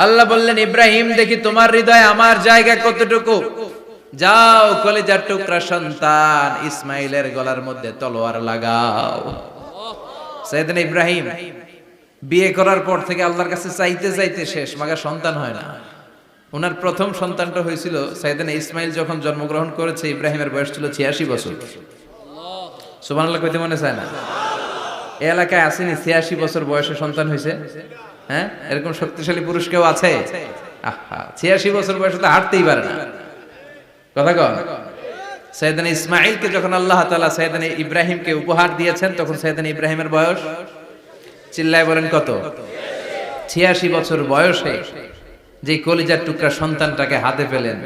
আল্লাহ বললেন, ইব্রাহিম দেখি তোমার হৃদয়ে আমার জায়গা কতটুকু, যাও কলিজার টুকরা সন্তান ইসমাইলের গলার মধ্যে তলোয়ার লাগাও। সাইয়েদনা ইব্রাহিম বিয়ে করার পর থেকে আল্লাহর কাছে চাইতে চাইতে শেষ, মাগা সন্তান হয় না। ওনার প্রথম সন্তানটা হয়েছিল সাইয়েদনা ইসমাইল যখন জন্মগ্রহণ করেছে, ইব্রাহিমের বয়স ছিল 86 বছর। সুবহানাল্লাহ কইতে মনে চায় না? এই এলাকায় আসেনি 86 বছর বয়সে সন্তান হয়েছে? হ্যাঁ, এরকম শক্তিশালী পুরুষ কেউ আছে? আহা, 86 বছর বয়সে তো হাঁটতেই পারে না। কথা কন। সাইয়েদনা ইসমাইলকে যখন আল্লাহ তাআলা সাইয়েদনা ইব্রাহিমকে উপহার দিয়েছেন, তখন সাইয়েদনা ইব্রাহিমের বয়স, চিল্লায় বলেন কত? 86 বছর বয়সে যে কলিজার টুকরা সন্তানটাকে হাতে পেলেন,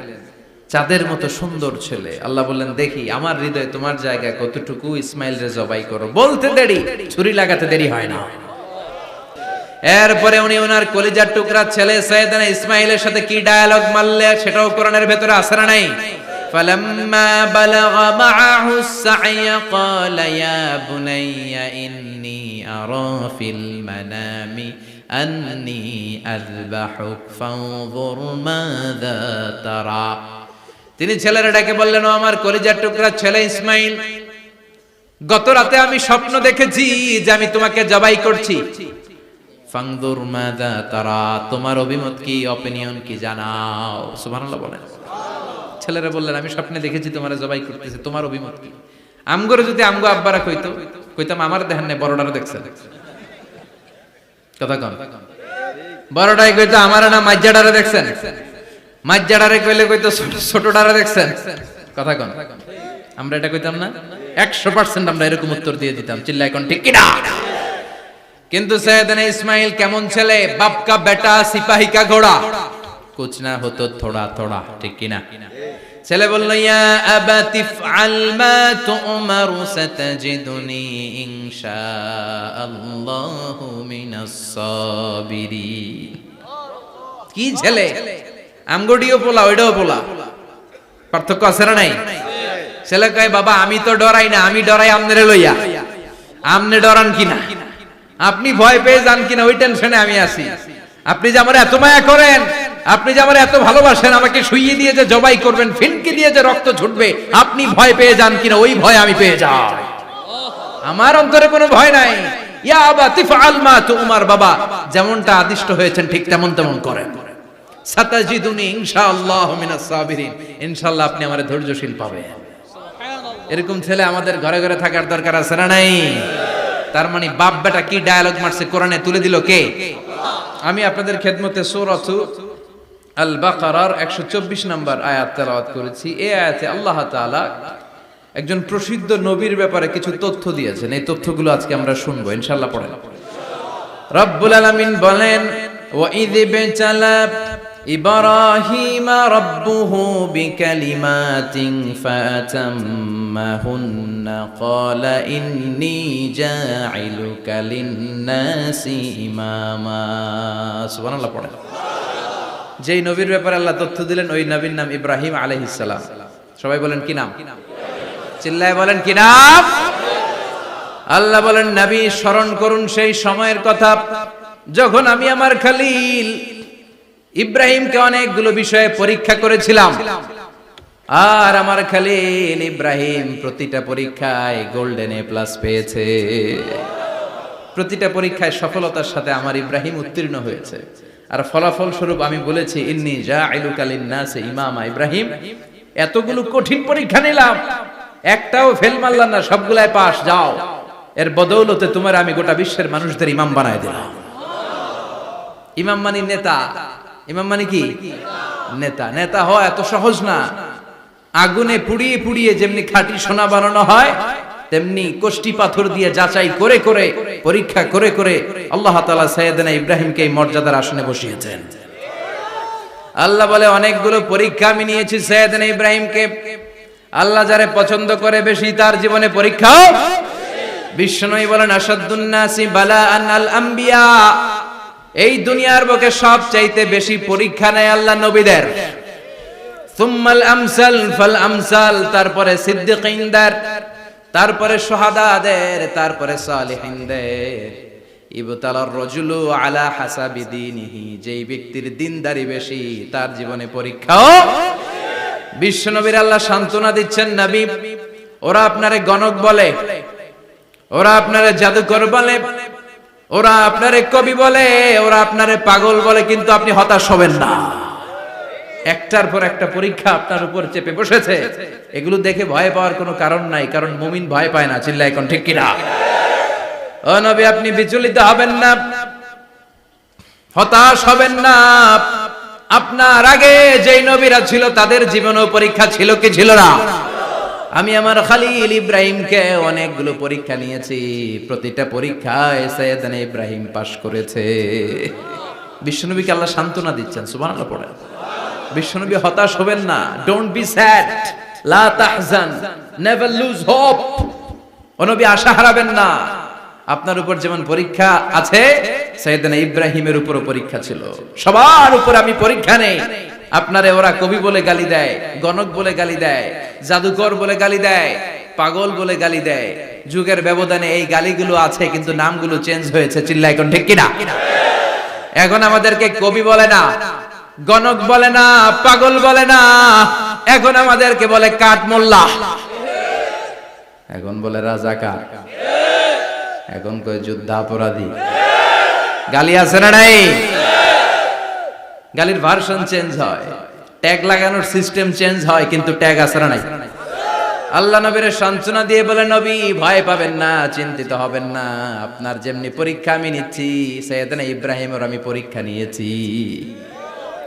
চাঁদের মতো সুন্দর ছেলে। আল্লাহ বললেন, দেখি আমার হৃদয়ে তোমার জায়গা কতটুকু, ইসমাইল রে জবাই করো। বলতে দেরি, ছুরি লাগাতে দেরি হয় না। এরপরে উনি ওনার কলিজার টুকরা ছেলে সাইয়েদনা ইসমাইলের সাথে কি ডায়ালগ মারলে সেটাও কোরআনের ভেতরে আছে না নাই? ফালাম্মা বালাগা মাআহু السعي قال يا بني إني أرى في المنام أني أذبحك فانظر ماذا ترى। তিনি ছেলের ডাকে বললেন, ও আমার কলিজার টুকরা ছেলে ইসমাইল, গত রাতে আমি স্বপ্ন দেখেছি যে আমি তোমাকে জবাই করছি। ফাংদুর মাযা তারা, তোমার অভিমত কি, অপিনিয়ন কি জানাও। সুবহানাল্লাহ বলেন। ছেলেরা বললেন, আমি স্বপ্নে দেখেছি তোমারে জবাই করতেছে, তোমার অভিমত কি? আমগরে যদি আমগো আব্বারা কইতো, কইতাম আমার দেখেন না, বড়ডারে দেখছেন। কথা কন। বড়ডাই কইতো আমার না মাজ্জাডারে দেখছেন, মাজ্জাডারে কইলে কইতো ছোটডারে দেখছেন। কথা কন। আমরা এটা কইতাম না? 100% আমরা এরকম উত্তর দিয়ে দিতাম। চিল্লায় কোন ঠিক কিনা? কিন্তু সাইয়েদনা ইসমাইল কেমন ছেলে, বাপ কা বেটা সিপাহি কা ঘোড়া, কুছ না হতো থোড়া থোড়া, ঠিক কিনা? ছেলে বলল, ইয়া আবাতি ফআল মা তুমারু সাতাজিদুনি ইনশাআল্লাহু মিনাস সাবিরিন। কি ছেলে, আমগডিও পোলা ওইটাও পোলা, পার্থক্য আছে না নাই? ছেলে কয়, বাবা আমি তো ডরাই না, আমি ডরাই আমনেরে লইয়া। আমনে ডরান কিনা, আপনি ভয় পেয়ে যান কিনা, ওই টেনশনে আমি আছি। আপনি যে আমার এত মায়া করেন, আপনি যে আমার এত ভালোবাসেন, আমাকে শুইয়ে দিয়ে যে জবাই করবেন, ফিনকি দিয়ে যে রক্ত ছুটবে, আপনি ভয় পেয়ে যান কিনা, ওই ভয় আমি পেয়ে যাই। আমার অন্তরে কোনো ভয় নাই। ইয়া আবাতি ফাআল মা তুমার, বাবা যেমনটা আদিষ্ট হয়েছেন ঠিক তেমন তেমন করেন। সাতাজিদুনি ইনশাআল্লাহু মিনাস সাবিরিন, ইনশাআল্লাহ আপনি আমারে ধৈর্যশীল পাবেন। এরকম ছেলে আমাদের ঘরে ঘরে থাকার দরকার আছে না নাই? তার মানে বাপ বেটা কি ডায়ালগ মারছে কোরআনে তুলে দিল কে? আমি আপনাদের খেদমতে সূরাত আল বাকারার 124 নম্বর আয়াত তেলাওয়াত করেছি। এই আয়াতে আল্লাহ তাআলা একজন প্রসিদ্ধ নবীর ব্যাপারে কিছু তথ্য দিয়েছেন। এই তথ্যগুলো আজকে আমরা শুনবো ইনশাআল্লাহ। পড়েন। রব্বুল আলামিন বলেন, ওয়া ইয বিতালা ইব্রাহিমা রাব্বুহু বিকালিমাতিন ফাতাম্মাহুন্না ক্বালা ইন্নী জাইলুকা লিন-নাসি ইমামা। সুবহানাল্লাহ পড়েন। যেই নবীর ব্যাপারে আল্লাহ তথ্য দিলেন, ওই নবীর নাম ইব্রাহিম আলাইহিস সালাম। সবাই বলেন কি নাম? চিল্লায় বলেন কি নাম? আল্লাহ বলেন, নবী স্মরণ করুন সেই সময়ের কথা যখন আমি আমার খলিল ইব্রাহিমকে অনেকগুলো বিষয়ে পরীক্ষা করেছিলাম, আর আমার খলিল ইব্রাহিম প্রতিটা পরীক্ষায় গোল্ডেন এ প্লাস পেয়েছে। প্রতিটা পরীক্ষায় সফলতার সাথে আমার ইব্রাহিম উত্তীর্ণ হয়েছে। আর ফলাফল স্বরূপ আমি বলেছি, ইন্নী জাইলুকা লিন-নাসি ইমামা। ইব্রাহিম, এতগুলো কঠিন পরীক্ষা নিলাম, একটাও ফেল মারলাম না, সবগুলাই পাস। যাও, এর বদৌলতে তোমার আমি গোটা বিশ্বের মানুষদের ইমাম বানায় দিলাম। ইমাম মানে নেতা। ইমাম মানে কি? নেতা। নেতা হওয়া এত সহজ না। আগুনে পুড়িয়ে পুড়িয়ে যেমনি খাঁটি সোনা বানানো হয়, তেমনি কষ্টি পাথর দিয়ে যাচাই করে করে, পরীক্ষা করে করে আল্লাহ তাআলা সাইয়েদনা ইব্রাহিমকে এই মর্যাদার আসনে বসিয়েছেন। আল্লাহ বলে, অনেকগুলো পরীক্ষা আমি নিয়েছি সাইয়েদনা ইব্রাহিমকে। আল্লাহ যারে পছন্দ করে বেশি, তার জীবনে পরীক্ষাও। বিশ্বনবী বলেন, আশাদ্দুন নাসি বালাআন আল আম্বিয়া। এই দুনিয়ার বুকে সবচাইতে বেশি পরীক্ষা নেয় আল্লাহ নবীদের। সুম্মাল আমসাল ফাল আমসাল, তারপরে সিদ্দিকিনদের, তারপরে শুহাদাদের, তারপরে সালিহিনদের। ইবতালার রাজুলু আলা হাসাবি দীনিহি, যেই ব্যক্তির দিনদারি বেশি তার জীবনে পরীক্ষাও। বিশ্বনবীর আল্লাহ সান্ত্বনা দিচ্ছেন, নবী ওরা আপনারে গণক বলে, ওরা আপনারে জাদুকর বলে, ওরা আপনারে কবি বলে, ওরা আপনারে পাগল বলে, কিন্তু আপনি হতাশ হবেন না। একটার পর একটা পরীক্ষা আপনার উপর চেপে বসেছে, এগুলো দেখে ভয় পাওয়ার কোনো কারণ নাই, কারণ মুমিন ভয় পায় না। চিল্লায় এখন ঠিক কিনা? ও নবী আপনি বিচলিত হবেন না, হতাশ হবেন না। আপনার আগে যেই নবীরা ছিল তাদের জীবনেও পরীক্ষা ছিল কি ছিল না? আমি আমার খলিল ইব্রাহিমকে অনেকগুলো পরীক্ষা নিয়েছি, প্রতিটা পরীক্ষায় সাইয়েদনা ইব্রাহিম পাশ করেছে। বিশ্বনবীকে আল্লাহ সান্ত্বনা দিচ্ছেন, সুবহানাল্লাহ পড়েন। বিশ্বনবী হতাশ হবেন না, ডোন্ট বি স্যাড, লা তাহজান, নেভার লুজ হোপ। ও নবী আশা হারাবেন না। আপনার উপর যেমন পরীক্ষা আছে, সাইয়েদনা ইব্রাহিমের উপরও পরীক্ষা ছিল। সবার উপর আমি পরীক্ষা নেই। আপনারে ওরা কবি বলে গালি দেয়, গণক বলে গালি দেয়, জাদুকর বলে গালি দেয়, পাগল বলে গালি দেয়। যুগের ব্যবধানে এই গালিগুলো আছে, কিন্তু নামগুলো চেঞ্জ হয়েছে। চিল্লায় এখন ঠিক কিনা? এখন আমাদেরকে কবি বলে না, গণক বলে না, পাগল বলে না, এখন আমাদেরকে বলে কাঠমোল্লা, এখন বলে রাজাকার, এখন কই যুদ্ধাপরাধী। গালি আছে না নাই? গালির ভার্সন চেঞ্জ হয়, ট্যাগ লাগানোর সিস্টেম চেঞ্জ হয়, কিন্তু ট্যাগ আছে না নাই? আল্লাহ নবীর সান্ত্বনা দিয়ে বলে, নবী ভয় পাবেন না, চিন্তিত হবেন না। আপনার যেমনি পরীক্ষা আমি নিচ্ছি, সাইয়েদনা ইব্রাহিমের আমি পরীক্ষা নিয়েছি।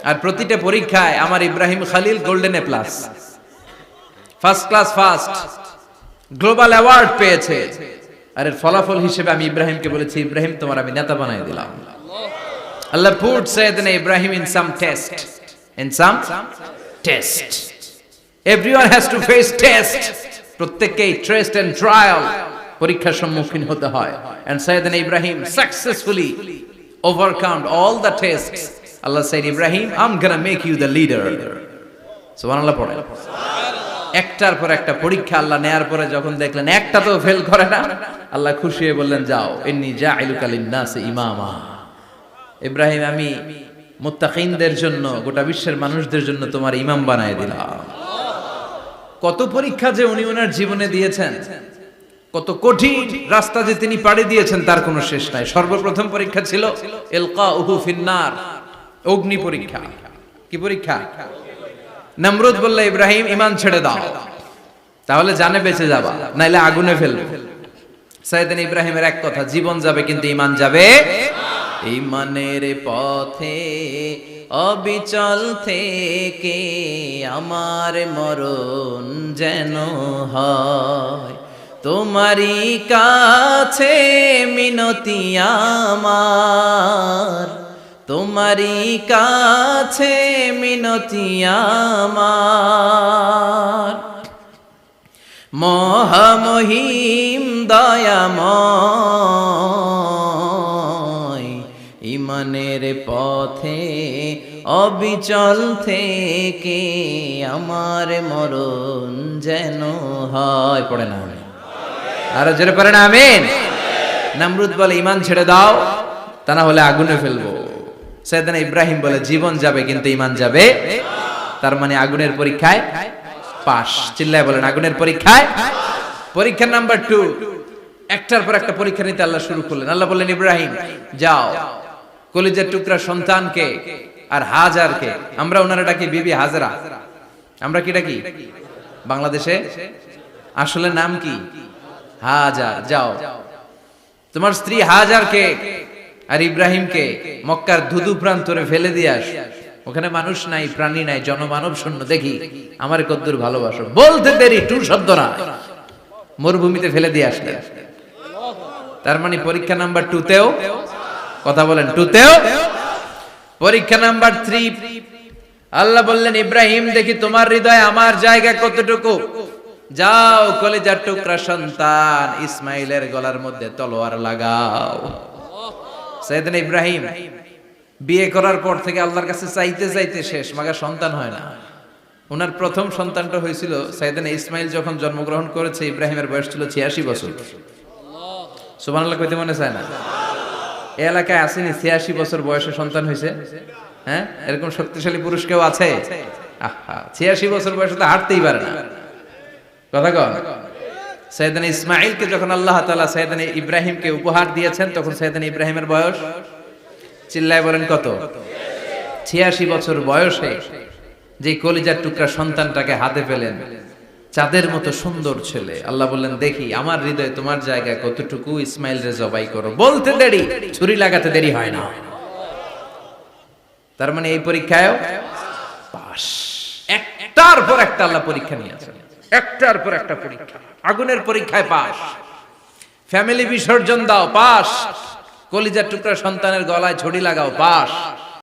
আর প্রতিটা পরীক্ষায় আমার Ibrahim Khalil golden A plus, first class first, global award পেয়েছে। আর এর ফলাফল হিসেবে আমি ইব্রাহিমকে বলেছি, ইব্রাহিম তোমার আমি নেতা বানিয়ে দিলাম। Allah put Sayyidina Ibrahim in some test. In some test. Everyone has to face test. প্রত্যেককেই test and trial, পরীক্ষার সম্মুখীন হতে হয়। And Sayyidina Ibrahim successfully overcome all the tests. Allah said, Ibrahim, I'm gonna make you the leader. সুবহানাল্লাহ পড়ে। একটার পর একটা পরীক্ষা আল্লাহ নেয়ার পরে যখন দেখলেন একটা তো ফেল করে না, আল্লাহ খুশি হয়ে বললেন, যাও, ইন্নী জাইলুকা লিন-নাসি ইমামা। ইব্রাহিম আমি মুত্তাকিনদের জন্য, গোটা বিশ্বের মানুষদের জন্য তোমার ইমাম বানায় দিলাম। কত পরীক্ষা যে উনি ওনার জীবনে দিয়েছেন, কত কঠিন রাস্তা যে তিনি পাড়ি দিয়েছেন তার কোনো শেষ নাই। সর্বপ্রথম পরীক্ষা ছিল ইলকাউহু ফিন্নার, অগ্নি পরীক্ষা। কি পরীক্ষা? নমরুদ বলল, ইব্রাহিম ঈমান ছেড়ে দাও, তাহলে জানে বেঁচে যাবা, নাইলে আগুনে ফেলবে। সাইয়েদনা ইব্রাহিমের এক কথা, জীবন যাবে কিন্তু ঈমান যাবে। ঈমানের পথে অবিচল থেকে আমার মরণ যেন হয়, তোমারই কাছে মিনতি আমার, তোমারই কাছে মিনতি আমার। মহামহিম দয়াময়, ঈমানের পথে অবিচল থেকে আমার মরণ যেন হয়। পড়ে না আরো জোরে পড়ে না আমিন। নমরুদ বলে, ঈমান ছেড়ে দাও, তা না হলে আগুনে ফেলবো। সাইয়েদনা ইব্রাহিম বলে, জীবন যাবে কিন্তু ঈমান যাবে। তার মানে আগুনের পরীক্ষায় পাস। চিল্লায় বলেন, আগুনের পরীক্ষায়। পরীক্ষা নাম্বার 2, একটার পর একটা পরীক্ষা নিতে আল্লাহ শুরু করলেন। আল্লাহ বললেন, ইব্রাহিম যাও, কলিজার টুকরা সন্তানকে আর হাজারকে, আমরা ওনারা ডাকি বিবি হাজরা, আমরা কি ডাকি বাংলাদেশে, আসলে নাম কি হাজার, যাও তোমার স্ত্রী হাজারকে আর ইব্রাহিমকে মক্কার ধুধু প্রান্তরে ফেলে দিয়ে আস। ওখানে মানুষ নাই, প্রাণী নাই, জনমানব শূন্য, দেখি আমার কদ্দুর ভালোবাসো। বলতে দেরি, টু শব্দ না, মরুভূমিতে ফেলে দিয়ে আসলেন। তার মানে পরীক্ষা নাম্বার 2 তেও, কথা বলেন, 2 তেও। পরীক্ষা নাম্বার 3, আল্লাহ বললেন, ইব্রাহিম দেখি তোমার হৃদয়ে আমার জায়গা কতটুকু, যাও কলিজার টুকরা সন্তান ইসমাইলের গলার মধ্যে তলোয়ার লাগাও। সাইয়েদনা ইব্রাহিম বিয়ে করার পর থেকে আল্লাহর কাছে চাইতে চাইতে শেষ, মাগা সন্তান হয় না। ওনার প্রথম সন্তানটা হয়েছিল সাইয়েদনা ইসমাইল যখন জন্মগ্রহণ করেছে, ইব্রাহিমের বয়স ছিল 86 বছর। সুবহানাল্লাহ কইতে মনে চায় না? এই এলাকায় আসেনি 86 বছর বয়সে সন্তান হয়েছে? হ্যাঁ, এরকম শক্তিশালী পুরুষ কেউ আছে? আহা, 86 বছর বয়সে তো হাঁটতেই পারে না। কথা কন। সৈয়দনা ইসমাঈলকে যখন আল্লাহ তাআলা সৈয়দনা ইব্রাহিমকে উপহার দিয়েছেন, তখন সৈয়দনা ইব্রাহিমের বয়স, চিল্লায় বলেন কত? 86 বছর বয়সে যে কলিজার টুকরা সন্তানটাকে হাতে পেলেন, চাঁদের মতো সুন্দর ছেলে। আল্লাহ বললেন, দেখি আমার হৃদয়ে তোমার জায়গা কতটুকু, ইসমাইল রে জবাই করো। বলতে দেরি, ছুরি লাগাতে দেরি হয় না। তার মানে এই পরীক্ষায় পাস। একটার পর একটা আল্লাহ পরীক্ষা নিয়েছেন, একটার পর একটা পরীক্ষা। আগুনের পরীক্ষায় পাস, ফ্যামিলি বিসর্জন দাও পাস, কলিজার টুকরা সন্তানের গলায় ছড়ি লাগাও পাস,